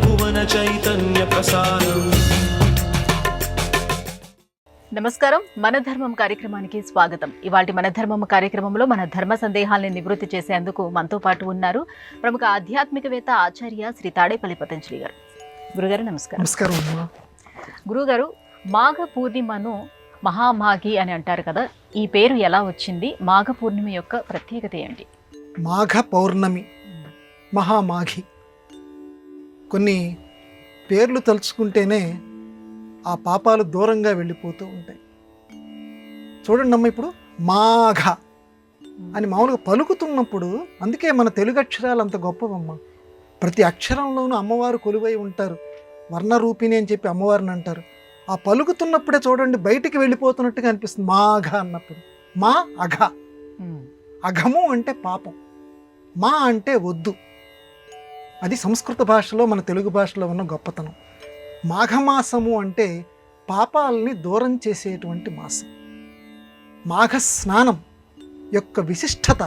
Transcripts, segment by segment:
భువన చైతన్య ప్రసారం. నమస్కారం, మన ధర్మం కార్యక్రమానికి స్వాగతం. ఇవాళ మన ధర్మం కార్యక్రమంలో మన ధర్మ సందేహాలను నివృత్తి చేసేందుకు మనతో పాటు ఉన్నారు ప్రముఖ ఆధ్యాత్మికవేత్త ఆచార్య శ్రీ తాడేపల్లి పతంజలి గారు. గురుగారు నమస్కారం. నమస్కారం. గురుగారు, మాఘ పూర్ణిమను మహామాఘి అని అంటారు కదా, ఈ పేరు ఎలా వచ్చింది? మాఘ పూర్ణిమ యొక్క ప్రత్యేకత ఏంటి? మాఘ పౌర్ణమి, మహామాఘి, కొన్ని పేర్లు తలుచుకుంటేనే ఆ పాపాలు దూరంగా వెళ్ళిపోతూ ఉంటాయి. చూడండి అమ్మ, ఇప్పుడు మాఘ అని మామూలుగా పలుకుతున్నప్పుడు, అందుకే మన తెలుగు అక్షరాలు అంత గొప్పవమ్మ. ప్రతి అక్షరంలోనూ అమ్మవారు కొలువై ఉంటారు. వర్ణరూపిణి అని చెప్పి అమ్మవారిని అంటారు. ఆ పలుకుతున్నప్పుడే చూడండి బయటికి వెళ్ళిపోతున్నట్టుగా అనిపిస్తుంది మాఘ అన్నప్పుడు. మా అఘ, అఘము అంటే పాపం, మా అంటే వద్దు. అది సంస్కృత భాషలో మన తెలుగు భాషలో ఉన్న గొప్పతనం. మాఘమాసము అంటే పాపాలని దూరం చేసేటువంటి మాసం. మాఘ స్నానం యొక్క విశిష్టత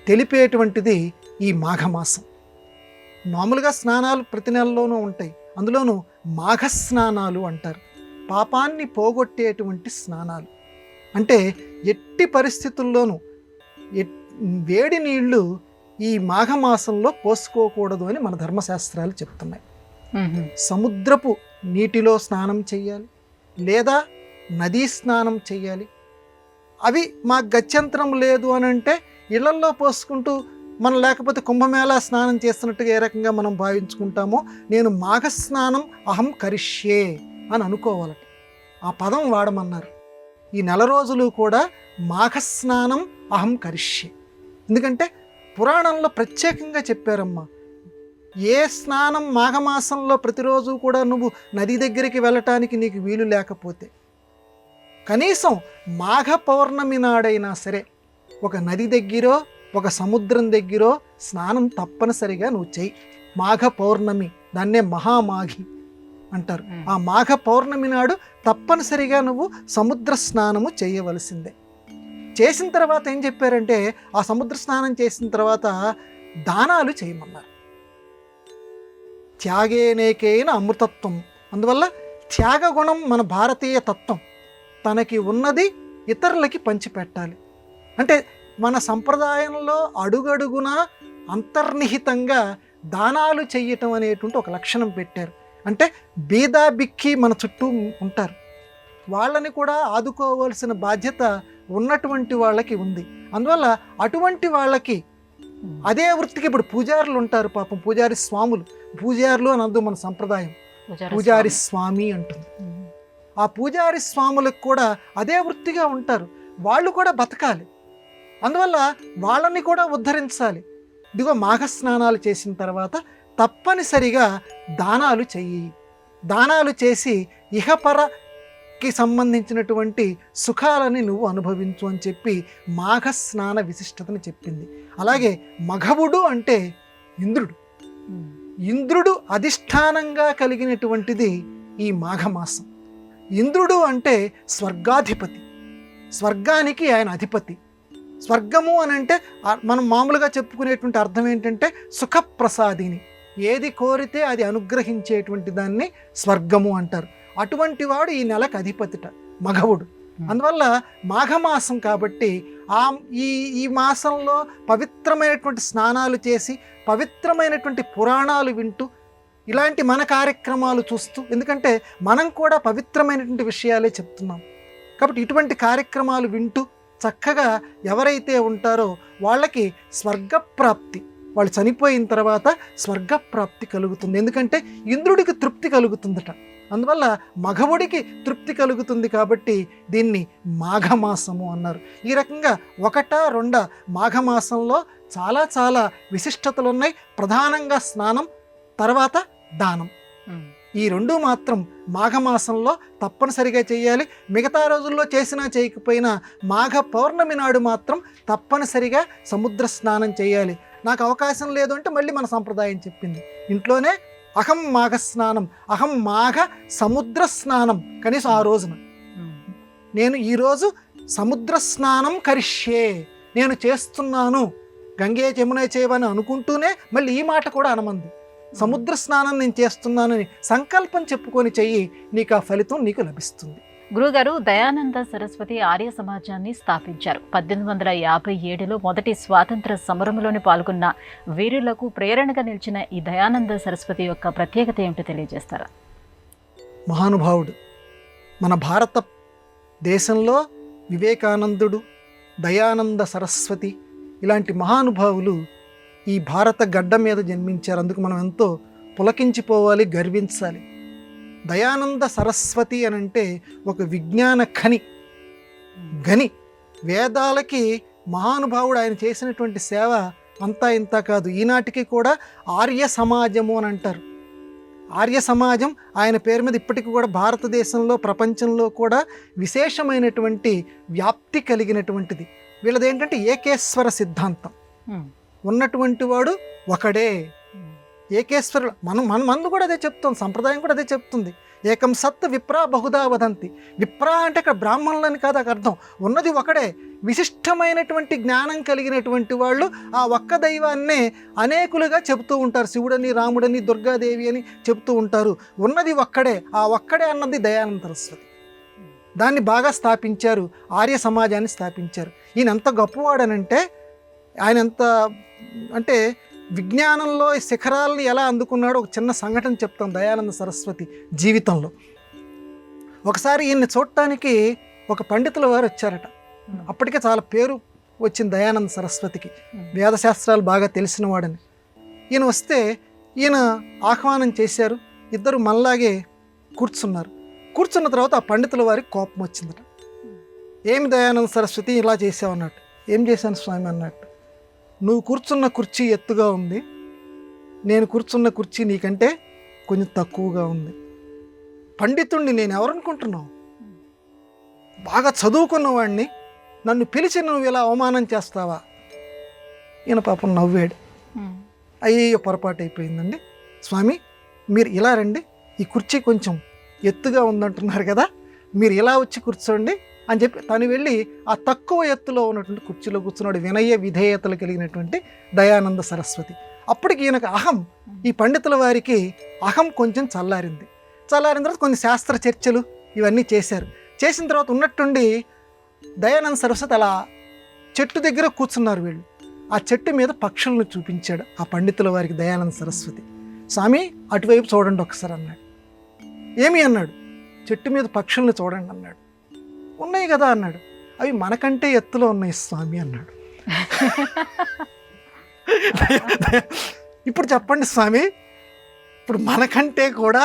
తెలిపేటువంటిది ఈ మాఘమాసం. మామూలుగా స్నానాలు ప్రతి నెలలోనూ ఉంటాయి, అందులోనూ మాఘ స్నానాలు అంటారు. పాపాన్ని పోగొట్టేటువంటి స్నానాలు అంటే ఎట్టి పరిస్థితుల్లోనూ వేడి నీళ్లు ఈ మాఘమాసంలో పోసుకోకూడదు అని మన ధర్మశాస్త్రాలు చెప్తున్నాయి. సముద్రపు నీటిలో స్నానం చెయ్యాలి, లేదా నదీ స్నానం చెయ్యాలి. అవి మాకు గత్యంతరం లేదు అని అంటే ఇళ్లల్లో పోసుకుంటూ, మనం లేకపోతే కుంభమేళా స్నానం చేస్తున్నట్టుగా ఏ రకంగా మనం భావించుకుంటామో, నేను మాఘ స్నానం అహం కరిష్యే అని అనుకోవాలట. ఆ పదం వాడమన్నారు. ఈ నెల రోజులు కూడా మాఘ స్నానం అహం కరిష్యే. ఎందుకంటే పురాణంలో ప్రత్యేకంగా చెప్పారమ్మా, ఏ స్నానం మాఘమాసంలో ప్రతిరోజు కూడా నువ్వు నది దగ్గరికి వెళ్ళటానికి నీకు వీలు లేకపోతే, కనీసం మాఘ పౌర్ణమి నాడైనా సరే ఒక నది దగ్గరో ఒక సముద్రం దగ్గరో స్నానం తప్పనిసరిగా నువ్వు చెయ్యి. మాఘ పౌర్ణమి, దాన్నే మహామాఘి అంటారు. ఆ మాఘ పౌర్ణమి నాడు తప్పనిసరిగా నువ్వు సముద్ర స్నానము చేయవలసిందే. చేసిన తర్వాత ఏం చెప్పారంటే, ఆ సముద్ర స్నానం చేసిన తర్వాత దానాలు చేయమన్నారు. త్యాగేనేకైన అమృతత్వం. అందువల్ల త్యాగగుణం మన భారతీయ తత్వం. తనకి ఉన్నది ఇతరులకి పంచిపెట్టాలి. అంటే మన సంప్రదాయంలో అడుగడుగునా అంతర్నిహితంగా దానాలు చెయ్యటం అనేటువంటి ఒక లక్షణం పెట్టారు. అంటే బీదా బిక్కి మన చుట్టూ ఉంటారు, వాళ్ళని కూడా ఆదుకోవాల్సిన బాధ్యత ఉన్నటువంటి వాళ్ళకి ఉంది. అందువల్ల అటువంటి వాళ్ళకి అదే వృత్తికి, ఇప్పుడు పూజారులు ఉంటారు, పాపం పూజారి స్వాములు, పూజారులు అని అందు మన సంప్రదాయం, పూజారి స్వామి అంటుంది. ఆ పూజారి స్వాములకు కూడా అదే వృత్తిగా ఉంటారు, వాళ్ళు కూడా బతకాలి. అందువల్ల వాళ్ళని కూడా ఉద్ధరించాలి. ఇదిగో మాఘ స్నానాలు చేసిన తర్వాత తప్పనిసరిగా దానాలు చెయ్యి. దానాలు చేసి ఇహపరకి సంబంధించినటువంటి సుఖాలని నువ్వు అనుభవించు అని చెప్పి మాఘ స్నాన విశిష్టతని చెప్పింది. అలాగే మఘవుడు అంటే ఇంద్రుడు. ఇంద్రుడు అధిష్టానంగా కలిగినటువంటిది ఈ మాఘమాసం. ఇంద్రుడు అంటే స్వర్గాధిపతి, స్వర్గానికి ఆయన అధిపతి. స్వర్గము అని అంటే మనం మామూలుగా చెప్పుకునేటువంటి అర్థం ఏంటంటే సుఖప్రసాదిని, ఏది కోరితే అది అనుగ్రహించేటువంటి దాన్ని స్వర్గము అంటారు. అటువంటి వాడు ఈ నెలకు అధిపతిట, మఘవుడు. అందువల్ల మాఘమాసం కాబట్టి ఈ మాసంలో పవిత్రమైనటువంటి స్నానాలు చేసి, పవిత్రమైనటువంటి పురాణాలు వింటూ, ఇలాంటి మన కార్యక్రమాలు చూస్తూ, ఎందుకంటే మనం కూడా పవిత్రమైనటువంటి విషయాలే చెప్తున్నాం కాబట్టి ఇటువంటి కార్యక్రమాలు వింటూ చక్కగా ఎవరైతే ఉంటారో వాళ్ళకి స్వర్గప్రాప్తి, వాళ్ళు చనిపోయిన తర్వాత స్వర్గప్రాప్తి కలుగుతుంది. ఎందుకంటే ఇంద్రుడికి తృప్తి కలుగుతుందట. అందువల్ల మఘవుడికి తృప్తి కలుగుతుంది కాబట్టి దీన్ని మాఘమాసము అన్నారు. ఈ రకంగా ఒకటా రెండా మాఘమాసంలో చాలా చాలా విశిష్టతలు ఉన్నాయి. ప్రధానంగా స్నానం, తర్వాత దానం. ఈ రెండు మాత్రం మాఘమాసంలో తప్పనిసరిగా చేయాలి. మిగతా రోజుల్లో చేసినా చేయకపోయినా మాఘ పౌర్ణమి నాడు మాత్రం తప్పనిసరిగా సముద్ర స్నానం చేయాలి. నాకు అవకాశం లేదు అంటే మళ్ళీ మన సంప్రదాయం చెప్పింది, ఇంట్లోనే అహం మాఘ స్నానం, అహం మాఘ సముద్ర స్నానం, కనీసం ఆ రోజున నేను ఈరోజు సముద్ర స్నానం కరిష్యే, నేను చేస్తున్నాను, గంగే యమునే చేయవని అనుకుంటూనే మళ్ళీ ఈ మాట కూడా అనమంది. సముద్ర స్నానం నేను చేస్తున్నానని సంకల్పం చెప్పుకొని చెయ్యి, నీకు ఆ ఫలితం నీకు లభిస్తుంది. గురుగారు, దయానంద సరస్వతి ఆర్య సమాజాన్ని స్థాపించారు. 1857లో మొదటి స్వాతంత్ర సమరంలోని పాల్గొన్న వీరులకు ప్రేరణగా నిలిచిన ఈ దయానంద సరస్వతి యొక్క ప్రత్యేకత ఏమిటో తెలియజేస్తారా? మహానుభావుడు. మన భారత దేశంలో వివేకానందుడు, దయానంద సరస్వతి ఇలాంటి మహానుభావులు ఈ భారత గడ్డ మీద జన్మించారు. అందుకు మనం ఎంతో పులకించిపోవాలి, గర్వించాలి. దయానంద సరస్వతి అని అంటే ఒక విజ్ఞాన గని. వేదాలకి మహానుభావుడు. ఆయన చేసినటువంటి సేవ అంతా ఇంత కాదు. ఈనాటికి కూడా ఆర్య సమాజము అని అంటారు. ఆర్య సమాజం ఆయన పేరు మీద ఇప్పటికి కూడా భారతదేశంలో, ప్రపంచంలో కూడా విశేషమైనటువంటి వ్యాప్తి కలిగినటువంటిది. వీళ్ళది ఏంటంటే ఏకేశ్వర సిద్ధాంతం. ఉన్నటువంటి వాడు ఒకడే, ఏకేశ్వరుడు. మనం కూడా అదే చెప్తుంది, సంప్రదాయం కూడా అదే చెప్తుంది. ఏకం సత్ విప్రా బహుదా వదంతి. విప్రా అంటే ఇక్కడ బ్రాహ్మణులని కాదు, అక్కడ అర్థం ఉన్నది ఒకడే. విశిష్టమైనటువంటి జ్ఞానం కలిగినటువంటి వాళ్ళు ఆ ఒక్క దైవాన్నే అనేకులుగా చెబుతూ ఉంటారు. శివుడని, రాముడని, దుర్గాదేవి అని చెబుతూ ఉంటారు. ఉన్నది ఒక్కడే. ఆ ఒక్కడే అన్నది దయానంద సరస్వతి. దాన్ని బాగా స్థాపించారు, ఆర్య సమాజాన్ని స్థాపించారు. ఈయన ఎంత గొప్పవాడనంటే, ఆయన ఎంత అంటే విజ్ఞానంలో శిఖరాలను ఎలా అందుకున్నాడో ఒక చిన్న సంఘటన చెప్తాం. దయానంద సరస్వతి జీవితంలో ఒకసారి ఈయన్ని చూడటానికి ఒక పండితుల వారు వచ్చారట. అప్పటికే చాలా పేరు వచ్చింది దయానంద సరస్వతికి, వేదశాస్త్రాలు బాగా తెలిసిన వాడని. ఈయన వస్తే ఈయన ఆహ్వానం చేశారు. ఇద్దరు మనలాగే కూర్చున్నారు. కూర్చున్న తర్వాత ఆ పండితుల వారికి కోపం వచ్చిందట. ఏమి దయానంద సరస్వతి ఇలా చేసావు అన్నట్టు. ఏం చేశాను స్వామి అన్నట్టు. నువ్వు కూర్చున్న కుర్చీ ఎత్తుగా ఉంది, నేను కూర్చున్న కుర్చీ నీకంటే కొంచెం తక్కువగా ఉంది. పండితుణ్ణి నేను ఎవరనుకుంటున్నావు? బాగా చదువుకున్నవాడిని నన్ను పిలిచి నువ్వు ఇలా అవమానం చేస్తావా? ఈయన పాపం నవ్వాడు. అయ్యో పొరపాటు అయిపోయిందండి స్వామి, మీరు ఇలా రండి, ఈ కుర్చీ కొంచెం ఎత్తుగా ఉందంటున్నారు కదా, మీరు ఇలా వచ్చి కూర్చోండి అని చెప్పి తను వెళ్ళి ఆ తక్కువ ఎత్తులో ఉన్నటువంటి కుర్చీలో కూర్చున్నాడు. వినయ విధేయతలు కలిగినటువంటి దయానంద సరస్వతి. అప్పటికి ఈయనకు అహం, ఈ పండితుల వారికి అహం కొంచెం చల్లారిన తర్వాత కొన్ని శాస్త్ర చర్చలు ఇవన్నీ చేశారు. చేసిన తర్వాత ఉన్నట్టుండి దయానంద సరస్వతి అలా చెట్టు దగ్గర కూర్చున్నారు వీళ్ళు. ఆ చెట్టు మీద పక్షులను చూపించాడు ఆ పండితుల వారికి దయానంద సరస్వతి. స్వామి అటువైపు చూడండి ఒకసారి అన్నాడు. ఏమి అన్నాడు? చెట్టు మీద పక్షులను చూడండి అన్నాడు. ఉన్నాయి కదా అన్నాడు. అవి మనకంటే ఎత్తులో ఉన్నాయి స్వామి అన్నాడు. ఇప్పుడు చెప్పండి స్వామి, ఇప్పుడు మనకంటే కూడా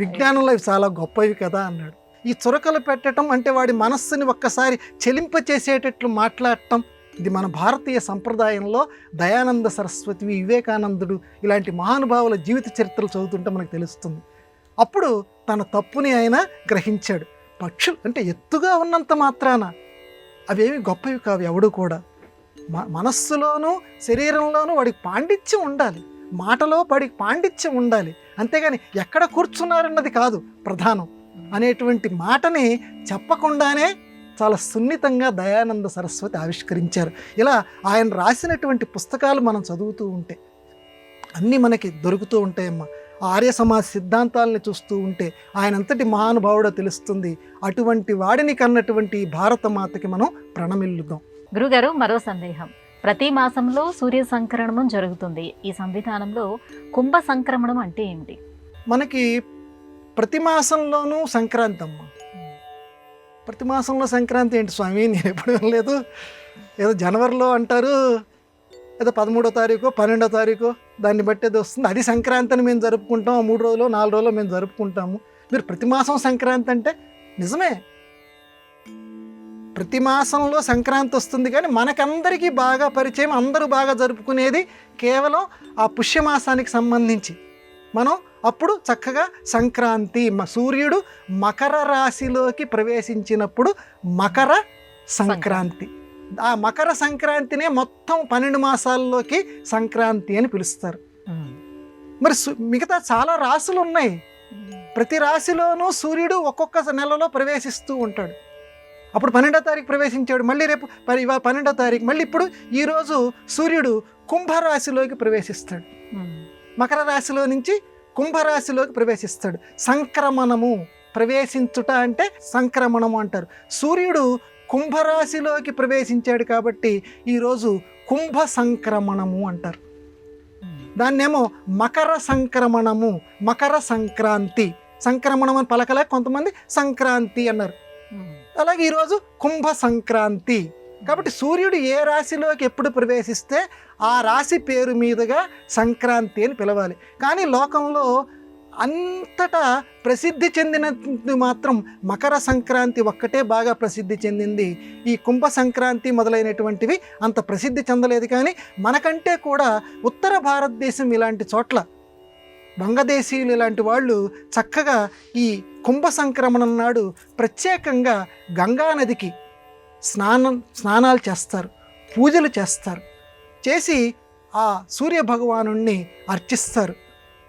విజ్ఞానంలో అవి చాలా గొప్పవి కదా అన్నాడు. ఈ చురకలు పెట్టడం అంటే వాడి మనస్సుని ఒక్కసారి చెలింపచేసేటట్లు మాట్లాడటం, ఇది మన భారతీయ సంప్రదాయంలో దయానంద సరస్వతి, వివేకానందుడు ఇలాంటి మహానుభావుల జీవిత చరిత్రలు చదువుతుంటే మనకు తెలుస్తుంది. అప్పుడు తన తప్పుని ఆయన గ్రహించాడు. పక్షులు అంటే ఎత్తుగా ఉన్నంత మాత్రాన అవేమి గొప్పవి కావు. ఎవడు కూడా మనస్సులోనూ శరీరంలోనూ వాడికి పాండిత్యం ఉండాలి, మాటలో వాడికి పాండిత్యం ఉండాలి. అంతేగాని ఎక్కడ కూర్చున్నారన్నది కాదు ప్రధానం అనేటువంటి మాటని చెప్పకుండానే చాలా సున్నితంగా దయానంద సరస్వతి ఆవిష్కరించారు. ఇలా ఆయన రాసినటువంటి పుస్తకాలు మనం చదువుతూ ఉంటే అన్నీ మనకి దొరుకుతూ ఉంటాయమ్మా. ఆర్య సమాజ సిద్ధాంతాలని చూస్తూ ఉంటే ఆయన అంతటి మహానుభావుడో తెలుస్తుంది. అటువంటి వాడిని కన్నటువంటి భారత మాతకి మనం ప్రణమిల్లుదాం. గురుగారు, మరో సందేహం. ప్రతి మాసంలో సూర్య సంక్రమణం జరుగుతుంది. ఈ సంవిధానంలో కుంభ సంక్రమణం అంటే ఏమిటి? మనకి ప్రతి మాసంలోనూ సంక్రాంతి అమ్మ. ప్రతి మాసంలో సంక్రాంతి ఏంటి స్వామి, నేను ఎప్పుడు వినలేదు. ఏదో జనవరిలో అంటారు, ఏదో 13వ తారీఖు 12వ తారీఖు దాన్ని బట్టి అది వస్తుంది. అది సంక్రాంతి అని మేము జరుపుకుంటాం. 3 రోజులు 4 రోజులు మేము జరుపుకుంటాము. మీరు ప్రతి మాసం సంక్రాంతి అంటే నిజమే, ప్రతి మాసంలో సంక్రాంతి వస్తుంది. కానీ మనకందరికీ బాగా పరిచయం, అందరూ బాగా జరుపుకునేది కేవలం ఆ పుష్యమాసానికి సంబంధించి. మనం అప్పుడు చక్కగా సంక్రాంతి, సూర్యుడు మకర రాశిలోకి ప్రవేశించినప్పుడు మకర సంక్రాంతి. ఆ మకర సంక్రాంతినే మొత్తం 12 మాసాల్లోకి సంక్రాంతి అని పిలుస్తారు. మరి మిగతా చాలా రాశులు ఉన్నాయి. ప్రతి రాశిలోనూ సూర్యుడు ఒక్కొక్క నెలలో ప్రవేశిస్తూ ఉంటాడు. అప్పుడు 12వ తారీఖు ప్రవేశించాడు, మళ్ళీ రేపు 12వ తారీఖు, మళ్ళీ ఇప్పుడు ఈరోజు సూర్యుడు కుంభరాశిలోకి ప్రవేశిస్తాడు. మకర రాశిలో నుంచి కుంభరాశిలోకి ప్రవేశిస్తాడు. సంక్రమణము, ప్రవేశించుట అంటే సంక్రమణము అంటారు. సూర్యుడు కుంభరాశిలోకి ప్రవేశించాడు కాబట్టి ఈరోజు కుంభ సంక్రమణము అంటారు. దాన్నేమో మకర సంక్రమణము, మకర సంక్రాంతి, సంక్రమణం అని పలకలే కొంతమంది సంక్రాంతి అన్నారు. అలాగే ఈరోజు కుంభ సంక్రాంతి. కాబట్టి సూర్యుడు ఏ రాశిలోకి ఎప్పుడు ప్రవేశిస్తే ఆ రాశి పేరు మీదుగా సంక్రాంతి అని పిలవాలి. కానీ లోకంలో అంతటా ప్రసిద్ధి చెందినది మాత్రం మకర సంక్రాంతి ఒక్కటే బాగా ప్రసిద్ధి చెందింది. ఈ కుంభ సంక్రాంతి మొదలైనటువంటివి అంత ప్రసిద్ధి చెందలేదు. కానీ మనకంటే కూడా ఉత్తర భారతదేశం ఇలాంటి చోట్ల బంగదేశీయులు ఇలాంటి వాళ్ళు చక్కగా ఈ కుంభ సంక్రమణం నాడు ప్రత్యేకంగా గంగా నదికి స్నానాలు చేస్తారు, పూజలు చేస్తారు, చేసి ఆ సూర్య భగవానుణ్ణి అర్చిస్తారు.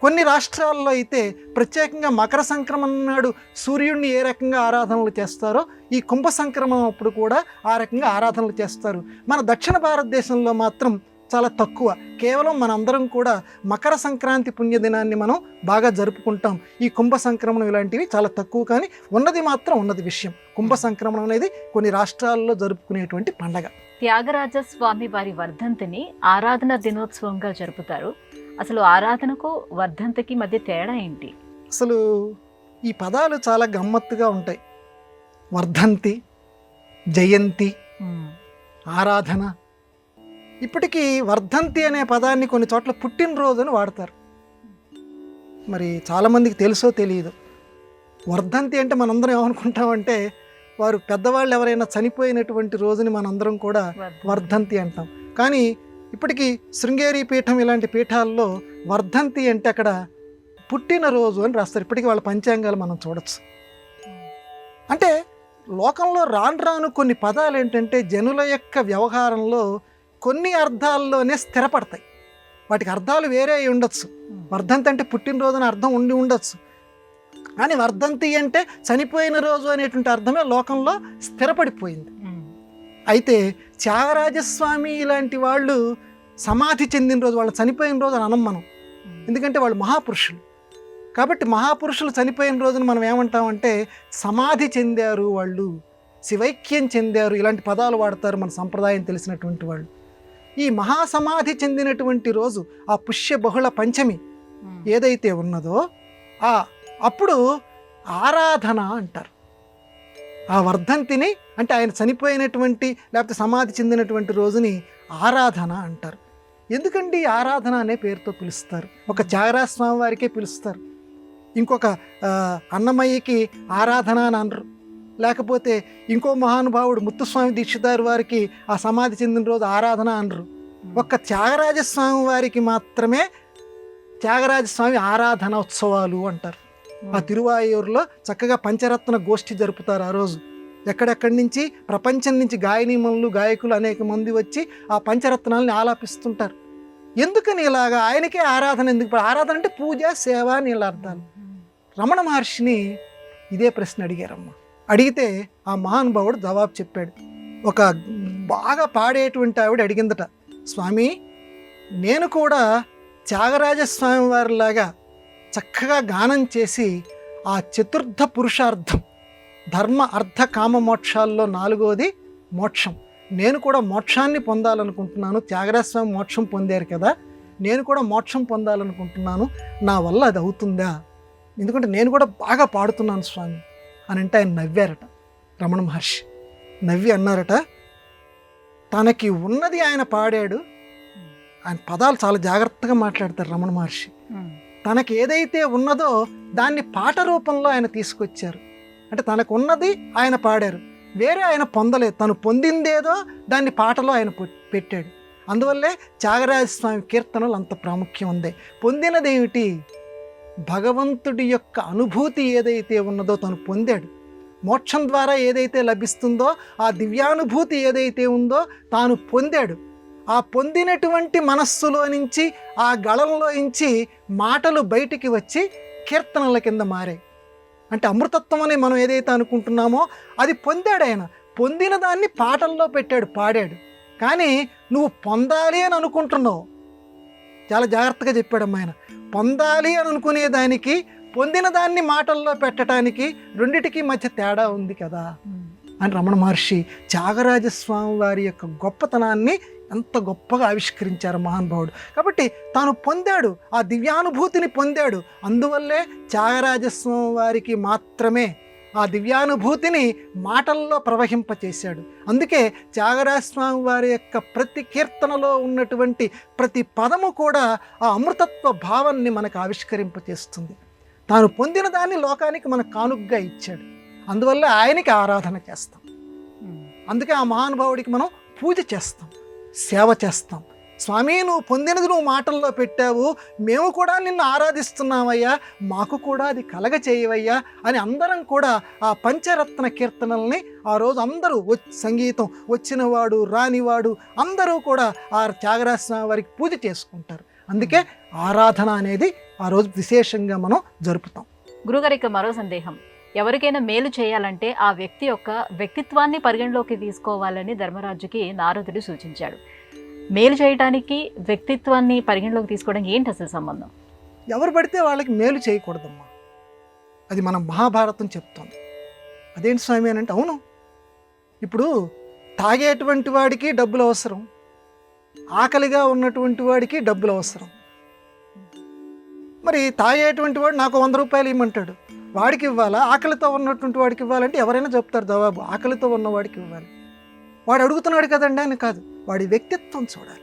కొన్ని రాష్ట్రాల్లో అయితే ప్రత్యేకంగా మకర సంక్రమణం నాడు సూర్యుడిని ఏ రకంగా ఆరాధనలు చేస్తారో ఈ కుంభ సంక్రమణం అప్పుడు కూడా ఆ రకంగా ఆరాధనలు చేస్తారు. మన దక్షిణ భారతదేశంలో మాత్రం చాలా తక్కువ. కేవలం మనందరం కూడా మకర సంక్రాంతి పుణ్యదినాన్ని మనం బాగా జరుపుకుంటాం. ఈ కుంభ సంక్రమణం ఇలాంటివి చాలా తక్కువ. కానీ ఉన్నది మాత్రం ఉన్నది విషయం. కుంభ సంక్రమణం అనేది కొన్ని రాష్ట్రాల్లో జరుపుకునేటువంటి పండగ. త్యాగరాజస్వామి వారి వర్ధంతిని ఆరాధన దినోత్సవంగా జరుపుతారు. అసలు ఆరాధనకు వర్ధంతికి మధ్య తేడా ఏంటి? అసలు ఈ పదాలు చాలా గమ్మత్తుగా ఉంటాయి. వర్ధంతి, జయంతి, ఆరాధన. ఇప్పటికీ వర్ధంతి అనే పదాన్ని కొన్ని చోట్ల పుట్టినరోజు అని వాడతారు. మరి చాలామందికి తెలుసో తెలియదు. వర్ధంతి అంటే మనందరం ఏమనుకుంటామంటే వారు పెద్దవాళ్ళు ఎవరైనా చనిపోయినటువంటి రోజుని మనందరం కూడా వర్ధంతి అంటాం. కానీ ఇప్పటికీ శృంగేరి పీఠం ఇలాంటి పీఠాల్లో వర్ధంతి అంటే అక్కడ పుట్టినరోజు అని రాస్తారు. ఇప్పటికీ వాళ్ళ పంచాంగాలు మనం చూడొచ్చు. అంటే లోకంలో రాను రాను కొన్ని పదాలు ఏంటంటే జనుల యొక్క వ్యవహారంలో కొన్ని అర్థాల్లోనే స్థిరపడతాయి. వాటికి అర్థాలు వేరే అయి ఉండొచ్చు. వర్ధంతి అంటే పుట్టినరోజు అని అర్థం ఉండి ఉండొచ్చు. కానీ వర్ధంతి అంటే చనిపోయిన రోజు అనేటువంటి అర్థమే లోకంలో స్థిరపడిపోయింది. అయితే త్యాగరాజస్వామి ఇలాంటి వాళ్ళు సమాధి చెందిన రోజు, వాళ్ళు చనిపోయిన రోజు అని అనం మనం. ఎందుకంటే వాళ్ళు మహాపురుషులు. కాబట్టి మహాపురుషులు చనిపోయిన రోజున మనం ఏమంటామంటే సమాధి చెందారు, వాళ్ళు శివైక్యం చెందారు, ఇలాంటి పదాలు వాడతారు మన సంప్రదాయం తెలిసినటువంటి వాళ్ళు. ఈ మహాసమాధి చెందినటువంటి రోజు ఆ పుష్య బహుళ పంచమి ఏదైతే ఉన్నదో అప్పుడు ఆరాధన అంటారు. ఆ వర్ధంతిని అంటే ఆయన చనిపోయినటువంటి లేకపోతే సమాధి చెందినటువంటి రోజుని ఆరాధన అంటారు. ఎందుకండి ఆరాధన అనే పేరుతో పిలుస్తారు? ఒక త్యాగరాజ స్వామి వారికే పిలుస్తారు, ఇంకొక అన్నమయ్యకి ఆరాధన అని అనరు. లేకపోతే ఇంకో మహానుభావుడు ముత్తుస్వామి దీక్షితారు వారికి ఆ సమాధి చెందిన రోజు ఆరాధన అనరు. ఒక్క త్యాగరాజస్వామి వారికి మాత్రమే త్యాగరాజస్వామి ఆరాధన ఉత్సవాలు అంటారు. ఆ తిరువాయూరులో చక్కగా పంచరత్న గోష్ఠి జరుపుతారు. ఆ రోజు ఎక్కడెక్కడి నుంచి ప్రపంచం నుంచి గాయనీమణులు, గాయకులు అనేక మంది వచ్చి ఆ పంచరత్నాలని ఆలాపిస్తుంటారు. ఎందుకని ఇలాగా ఆయనకే ఆరాధన ఎందుకు? ఆరాధన అంటే పూజ, సేవ అని ఇలా అర్థాలు. రమణ మహర్షిని ఇదే ప్రశ్న అడిగారమ్మ. అడిగితే ఆ మహానుభావుడు జవాబు చెప్పాడు. ఒక బాగా పాడేటువంటి ఆవిడ అడిగిందట, స్వామి నేను కూడా త్యాగరాజస్వామి వారిలాగా చక్కగా గానం చేసి ఆ చతుర్థ పురుషార్థం ధర్మ అర్థ కామ మోక్షాల్లో 4వది మోక్షం, నేను కూడా మోక్షాన్ని పొందాలనుకుంటున్నాను. త్యాగరాజస్వామి మోక్షం పొందారు కదా, నేను కూడా మోక్షం పొందాలనుకుంటున్నాను, నా వల్ల అది అవుతుందా? ఎందుకంటే నేను కూడా బాగా పాడుతున్నాను స్వామి అని అంటే ఆయన నవ్వారట. రమణ మహర్షి నవ్వి అన్నారట, తనకి ఉన్నది ఆయన పాడాడు. ఆయన పదాలు చాలా జాగ్రత్తగా మాట్లాడతారు రమణ మహర్షి. తనకి ఏదైతే ఉన్నదో దాన్ని పాట రూపంలో ఆయన తీసుకొచ్చారు. అంటే తనకు ఉన్నది ఆయన పాడారు, వేరే ఆయన పొందలేదు. తను పొందిందేదో దాన్ని పాటలో ఆయన పెట్టాడు. అందువల్లే త్యాగరాజస్వామి కీర్తనలు అంత ప్రాముఖ్యం ఉంది. పొందినదేమిటి? భగవంతుడి యొక్క అనుభూతి ఏదైతే ఉన్నదో తను పొందాడు. మోక్షం ద్వారా ఏదైతే లభిస్తుందో ఆ దివ్యానుభూతి ఏదైతే ఉందో తాను పొందాడు. ఆ పొందినటువంటి మనస్సులో నుంచి, ఆ గళంలో నుంచి మాటలు బయటికి వచ్చి కీర్తనల కింద మారాయి. అంటే అమృతత్వం అని మనం ఏదైతే అనుకుంటున్నామో అది పొందాడు ఆయన. పొందిన దాన్ని పాటల్లో పెట్టాడు, పాడాడు. కానీ నువ్వు పొందాలి అని అనుకుంటున్నావు. చాలా జాగ్రత్తగా చెప్పాడమ్మా ఆయన. పొందాలి అని అనుకునేదానికి పొందిన దాన్ని మాటల్లో పెట్టడానికి రెండిటికి మధ్య తేడా ఉంది కదా అని రమణ మహర్షి త్యాగరాజస్వామి వారి యొక్క గొప్పతనాన్ని ఎంత గొప్పగా ఆవిష్కరించారు మహానుభావుడు. కాబట్టి తాను పొందాడు, ఆ దివ్యానుభూతిని పొందాడు. అందువల్లే త్యాగరాజస్వామి వారికి మాత్రమే ఆ దివ్యానుభూతిని మాటల్లో ప్రవహింపచేశాడు. అందుకే త్యాగరాజస్వామి వారి యొక్క ప్రతి కీర్తనలో ఉన్నటువంటి ప్రతి పదము కూడా ఆ అమృతత్వ భావాన్ని మనకు ఆవిష్కరింపచేస్తుంది. తాను పొందిన దాన్ని లోకానికి మనకు కానుకగా ఇచ్చాడు. అందువల్ల ఆయనకి ఆరాధన చేస్తాం. అందుకే ఆ మహానుభావుడికి మనం పూజ చేస్తాం, సేవ చేస్తాం. స్వామి, నువ్వు పొందినది నువ్వు మాటల్లో పెట్టావు, మేము కూడా నిన్ను ఆరాధిస్తున్నామయ్యా, మాకు కూడా అది కలగ చేయవయ్యా అని అందరం కూడా ఆ పంచరత్న కీర్తనల్ని ఆ రోజు అందరూ సంగీతం వచ్చినవాడు రానివాడు అందరూ కూడా ఆ త్యాగరాజస్వామి వారికి పూజ చేసుకుంటారు. అందుకే ఆరాధన అనేది ఆ రోజు విశేషంగా మనం జరుపుతాం. గురుగారికి మరో సందేహం. ఎవరికైనా మేలు చేయాలంటే ఆ వ్యక్తి యొక్క వ్యక్తిత్వాన్ని పరిగణలోకి తీసుకోవాలని ధర్మరాజుకి నారదుడు సూచించాడు. మేలు చేయడానికి వ్యక్తిత్వాన్ని పరిగణలోకి తీసుకోవడానికి ఏంటి అసలు సంబంధం? ఎవరు పడితే వాళ్ళకి మేలు చేయకూడదమ్మా, అది మన మహాభారతం చెప్తోంది. అదేంటి స్వామి అని అంటే, అవును, ఇప్పుడు తాగేటువంటి వాడికి డబ్బులు అవసరం, ఆకలిగా ఉన్నటువంటి వాడికి డబ్బులు అవసరం. మరి తాగేటువంటి వాడు నాకు 100 రూపాయలు ఇవ్వమంటాడు, వాడికి ఇవ్వాలా? ఆకలితో ఉన్నటువంటి వాడికి ఇవ్వాలంటే ఎవరైనా చెప్తారు జవాబు, ఆకలితో ఉన్నవాడికి ఇవ్వాలి. వాడు అడుగుతున్నాడు కదండి అని కాదు, వాడి వ్యక్తిత్వం చూడాలి.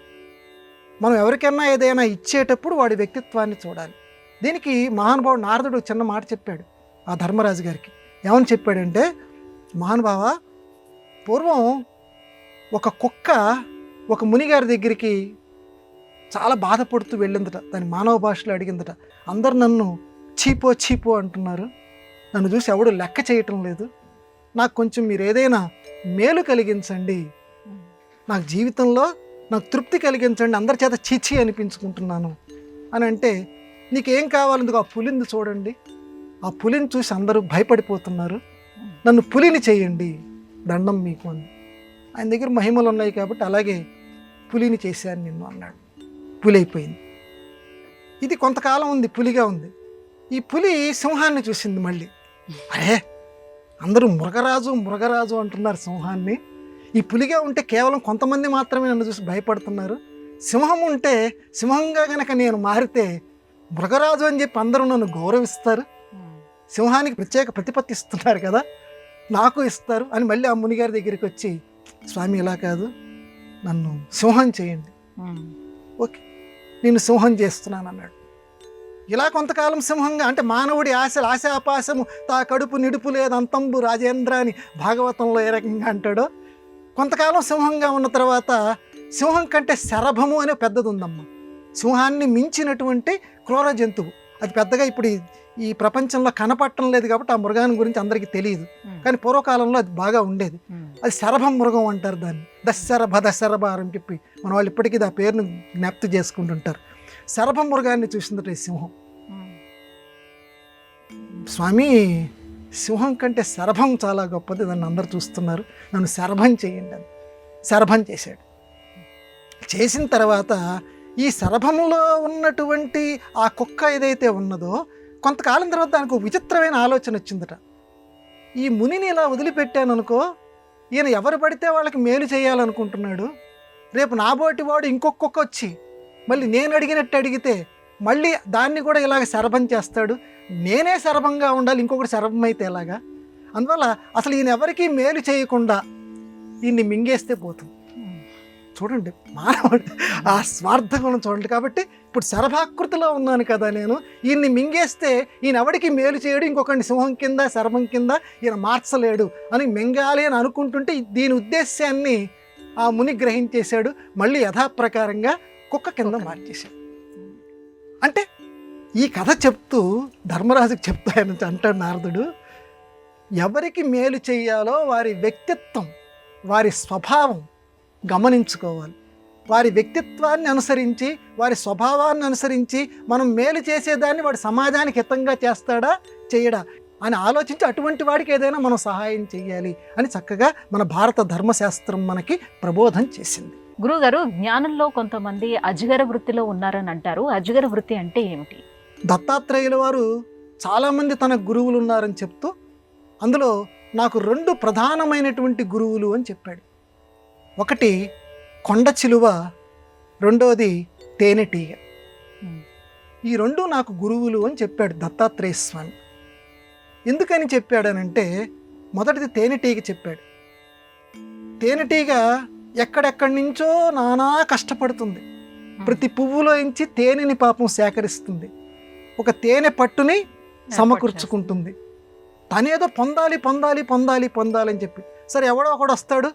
మనం ఎవరికైనా ఏదైనా ఇచ్చేటప్పుడు వాడి వ్యక్తిత్వాన్ని చూడాలి. దీనికి మహానుభావుడు నారదుడు చిన్న మాట చెప్పాడు ఆ ధర్మరాజు గారికి. ఏమని చెప్పాడంటే, మహానుభావ, పూర్వం ఒక కుక్క ఒక మునిగారి దగ్గరికి చాలా బాధపడుతూ వెళ్ళిందట. దాని మానవ భాషలో అడిగిందట, అందరు నన్ను చీపో చీపో అంటున్నారు, నన్ను చూసి ఎవడు లెక్క చేయటం లేదు, నాకు కొంచెం మీరు ఏదైనా మేలు కలిగించండి, నాకు జీవితంలో నాకు తృప్తి కలిగించండి, అందరి చేత చీచి అనిపించుకుంటున్నాను అని అంటే, నీకేం కావాలందుకు ఆ పులిని చూడండి, ఆ పులిని చూసి అందరూ భయపడిపోతున్నారు, నన్ను పులిని చేయండి, దండం మీకు అని. ఆయన దగ్గర మహిమలు ఉన్నాయి కాబట్టి అలాగే పులిని చేశాను నిన్ను అన్నాడు. పులి అయిపోయింది. ఇది కొంతకాలం ఉంది, పులిగా ఉంది. ఈ పులి సింహాన్ని చూసింది మళ్ళీ. అరే, అందరూ మృగరాజు మృగరాజు అంటున్నారు సింహాన్ని, ఈ పులిగా ఉంటే కేవలం కొంతమంది మాత్రమే నన్ను చూసి భయపడుతున్నారు, సింహం ఉంటే సింహంగా కనుక నేను మారితే మృగరాజు అని చెప్పి అందరూ నన్ను గౌరవిస్తారు, సింహానికి ప్రత్యేక ప్రతిపత్తి ఇస్తున్నారు కదా, నాకు ఇస్తారు అని మళ్ళీ ఆ మునిగారి దగ్గరికి వచ్చి, స్వామి ఇలా కాదు, నన్ను సింహం చేయండి, ఓకే నేను సింహం చేస్తున్నాను అన్నాడు. ఇలా కొంతకాలం సింహంగా, అంటే మానవుడి ఆశలు ఆశాపాశము తా కడుపు నిడుపు లేదంతంబు రాజేంద్ర అని భాగవతంలో ఏ రకంగా అంటాడో, కొంతకాలం సింహంగా ఉన్న తర్వాత సింహం కంటే శరభము అనే పెద్దది ఉందమ్మ. సింహాన్ని మించినటువంటి క్రూర జంతువు అది. పెద్దగా ఇప్పుడు ఈ ప్రపంచంలో కనపడటం లేదు కాబట్టి ఆ మృగాన్ని గురించి అందరికీ తెలియదు, కానీ పూర్వకాలంలో అది బాగా ఉండేది. అది శరభం మృగం అంటారు దాన్ని, దశరభ అని చెప్పి మన వాళ్ళు ఇప్పటికీ ఆ పేరును జ్ఞప్తి చేసుకుంటుంటారు. శరభం మృగాన్ని చూసిందట ఈ సింహం. స్వామి, సింహం కంటే శరభం చాలా గొప్పది, దాన్ని అందరు చూస్తున్నారు, నన్ను శరభం చేయండి అని శరభం చేశాడు. చేసిన తర్వాత ఈ శరభంలో ఉన్నటువంటి ఆ కుక్క ఏదైతే ఉన్నదో, కొంతకాలం తర్వాత దానికి ఒక విచిత్రమైన ఆలోచన వచ్చిందట. ఈ మునిని ఇలా వదిలిపెట్టాను అనుకో, ఈయన ఎవరు పడితే వాళ్ళకి మేలు చేయాలనుకుంటున్నాడు, రేపు నాబోటి వాడు ఇంకొక కుక్క వచ్చి మళ్ళీ నేను అడిగినట్టు అడిగితే మళ్ళీ దాన్ని కూడా ఇలాగ శరభం చేస్తాడు, నేనే శరభంగా ఉండాలి, ఇంకొకటి శరభం అయితే ఎలాగా, అందువల్ల అసలు ఈయన ఎవరికీ మేలు చేయకుండా ఈయన్ని మింగేస్తే పోతుంది. చూడండి మానవుడు ఆ స్వార్థ గుణం చూడండి. కాబట్టి ఇప్పుడు శరభాకృతిలో ఉన్నాను కదా నేను, ఈయన్ని మింగేస్తే ఈయన ఎవడికి మేలు చేయడు, ఇంకొకటి సింహం కింద శరభం కింద ఈయన మార్చలేడు అని మింగాలి అని అనుకుంటుంటే దీని ఉద్దేశాన్ని ఆ ముని గ్రహించేశాడు, మళ్ళీ యథాప్రకారంగా కుక్క కింద మార్చేశాడు. అంటే ఈ కథ చెప్తూ ధర్మరాజుకి చెప్తా అంటాడు నారదుడు, ఎవరికి మేలు చెయ్యాలో వారి వ్యక్తిత్వం వారి స్వభావం గమనించుకోవాలి. వారి వ్యక్తిత్వాన్ని అనుసరించి వారి స్వభావాన్ని అనుసరించి మనం మేలు చేసేదాన్ని వాడు సమాజానికి హితంగా చేస్తాడా చేయడా అని ఆలోచించి అటువంటి వాడికి ఏదైనా మనం సహాయం చేయాలి అని చక్కగా మన భారత ధర్మశాస్త్రం మనకి ప్రబోధం చేసింది. గురుగారు, జ్ఞానంలో కొంతమంది అజగర వృత్తిలో ఉన్నారని అంటారు. అజగర వృత్తి అంటే ఏమిటి? దత్తాత్రేయుల వారు చాలామంది తన గురువులు ఉన్నారని చెప్తూ అందులో నాకు 2 ప్రధానమైనటువంటి గురువులు అని చెప్పాడు. ఒకటి కొండ చిలువ, రెండోది తేనెటీగ. ఈ 2 నాకు గురువులు అని చెప్పాడు దత్తాత్రేయ స్వామి. ఎందుకని చెప్పాడనంటే మొదటిది తేనెటీగ చెప్పాడు. తేనెటీగ ఎక్కడెక్కడి నుంచో నానా కష్టపడుతుంది. ప్రతి పువ్వులో నుంచి తేనెని పాపం సేకరిస్తుంది, ఒక తేనె పట్టుని సమకూర్చుకుంటుంది. తనేదో పొందాలి పొందాలి పొందాలి పొందాలి అని చెప్పి, సరే ఎవడో ఒకడు వస్తాడు,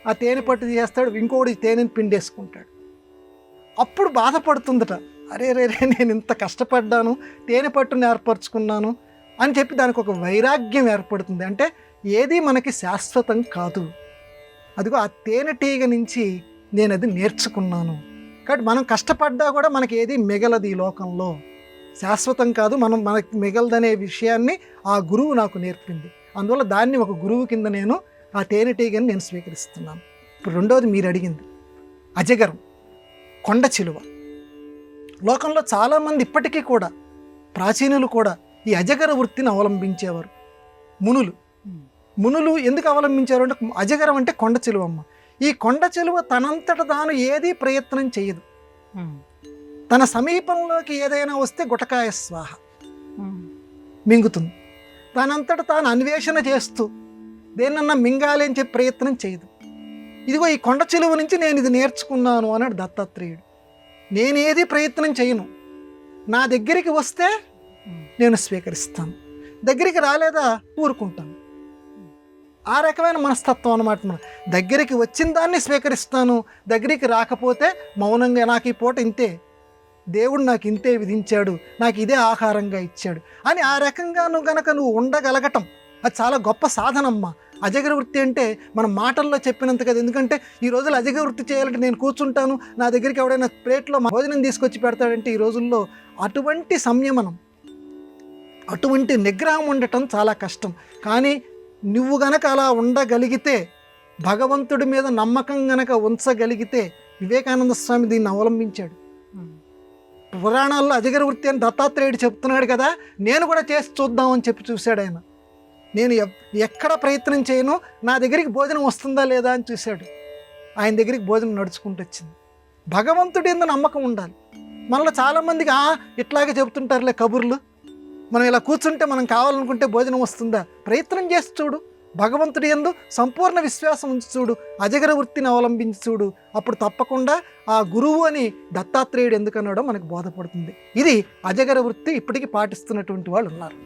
ఆ తేనె పట్టు చేస్తాడు, ఇంకోటి తేనెని పిండేసుకుంటాడు. అప్పుడు బాధపడుతుందట, అరే రే రే నేను ఇంత కష్టపడ్డాను, తేనె పట్టుని ఏర్పరచుకున్నాను అని చెప్పి దానికి ఒక వైరాగ్యం ఏర్పడుతుంది. అంటే ఏది మనకి శాశ్వతం కాదు, అదిగో ఆ తేనెటీగ నుంచి నేను అది నేర్చుకున్నాను. కాబట్టి మనం కష్టపడ్డా కూడా మనకి ఏది మిగలదు, ఈ లోకంలో శాశ్వతం కాదు, మనకి మిగలదనే విషయాన్ని ఆ గురువు నాకు నేర్పింది. అందువల్ల దాన్ని ఒక గురువు కింద నేను ఆ తేనెటీగని నేను స్వీకరిస్తున్నాను. ఇప్పుడు రెండవది మీరు అడిగింది అజగరం, కొండ చిలువ. లోకంలో చాలామంది ఇప్పటికీ కూడా ప్రాచీనులు కూడా ఈ అజగర వృత్తిని అవలంబించేవారు. మునులు ఎందుకు అవలంబించారు అంటే అజగరం అంటే కొండ చిలువమ్మ. ఈ కొండ చిలువ తనంతట తాను ఏదీ ప్రయత్నం చేయదు. తన సమీపంలోకి ఏదైనా వస్తే గుటకాయ స్వాహ మింగుతుంది. తనంతట తాను అన్వేషణ చేస్తూ దేన్నన్నా మింగాలి అని చెప్పి ప్రయత్నం చేయదు. ఇదిగో ఈ కొండ చిలువ నుంచి నేను ఇది నేర్చుకున్నాను అన్నాడు దత్తాత్రేయుడు. నేనేది ప్రయత్నం చేయను, నా దగ్గరికి వస్తే నేను స్వీకరిస్తాను, దగ్గరికి రాలేదా ఊరుకుంటాను. ఆ రకమైన మనస్తత్వం అన్నమాట. మనం దగ్గరికి వచ్చిన దాన్ని స్వీకరిస్తాను, దగ్గరికి రాకపోతే మౌనంగా నాకు ఈ పూట ఇంతే, దేవుడు నాకు ఇంతే విధించాడు, నాకు ఇదే ఆహారంగా ఇచ్చాడు అని ఆ రకంగా నువ్వు ఉండగలగటం అది చాలా గొప్ప సాధనమ్మా. అజగర వృత్తి అంటే మనం మాటల్లో చెప్పినంత కదా. ఎందుకంటే ఈ రోజుల్లో అజగర వృత్తి చేయాలంటే నేను కూర్చుంటాను, నా దగ్గరికి ఎవడైనా ప్లేట్లో భోజనం తీసుకొచ్చి పెడతాడంటే ఈ రోజుల్లో అటువంటి సంయమనం, అటువంటి నిగ్రహం ఉండటం చాలా కష్టం. కానీ నువ్వు గనక అలా ఉండగలిగితే, భగవంతుడి మీద నమ్మకం గనక ఉంచగలిగితే, వివేకానంద స్వామి దీన్ని అవలంబించాడు. పురాణాల్లో అజగర వృత్తి అని దత్తాత్రేయుడు చెప్తున్నాడు కదా, నేను కూడా చేసి చూద్దామని చెప్పి చూశాడు ఆయన. నేను ఎక్కడ ప్రయత్నం చేయను, నా దగ్గరికి భోజనం వస్తుందా లేదా అని చూశాడు. ఆయన దగ్గరికి భోజనం నడుచుకుంటూ వచ్చింది. భగవంతుడి మీద నమ్మకం ఉండాలి. మనలో చాలామందికి ఇట్లాగే చెబుతుంటారులే కబుర్లు, మనం ఇలా కూర్చుంటే మనం కావాలనుకుంటే భోజనం వస్తుందా, ప్రయత్నం చేసి చూడు, భగవంతుడి యందు సంపూర్ణ విశ్వాసం ఉంచి చూడు, అజగర వృత్తిని అవలంబించి చూడు, అప్పుడు తప్పకుండా ఆ గురువు అని దత్తాత్రేయుడు ఎందుకన్నాడో మనకు బోధపడుతుంది. ఇది అజగర వృత్తి ఇప్పటికీ పాటిస్తున్నటువంటి వాళ్ళు ఉన్నారు.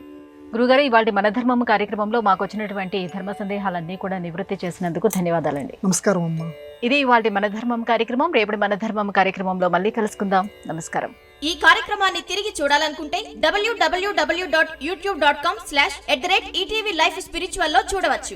గురుగారు, ఇవాళ మన ధర్మం కార్యక్రమంలో మాకు వచ్చినటువంటి ధర్మ సందేహాలన్నీ కూడా నివృత్తి చేసినందుకు ధన్యవాదాలండి. నమస్కారం అమ్మా. ఇది ఇవాళ మన ధర్మం కార్యక్రమం. రేపటి మన ధర్మం కార్యక్రమంలో మళ్ళీ కలుసుకుందాం. నమస్కారం. ఈ కార్యక్రమాన్ని తిరిగి చూడాలనుకుంటే www.youtube.com/@ETV Life Spiritual లో చూడవచ్చు.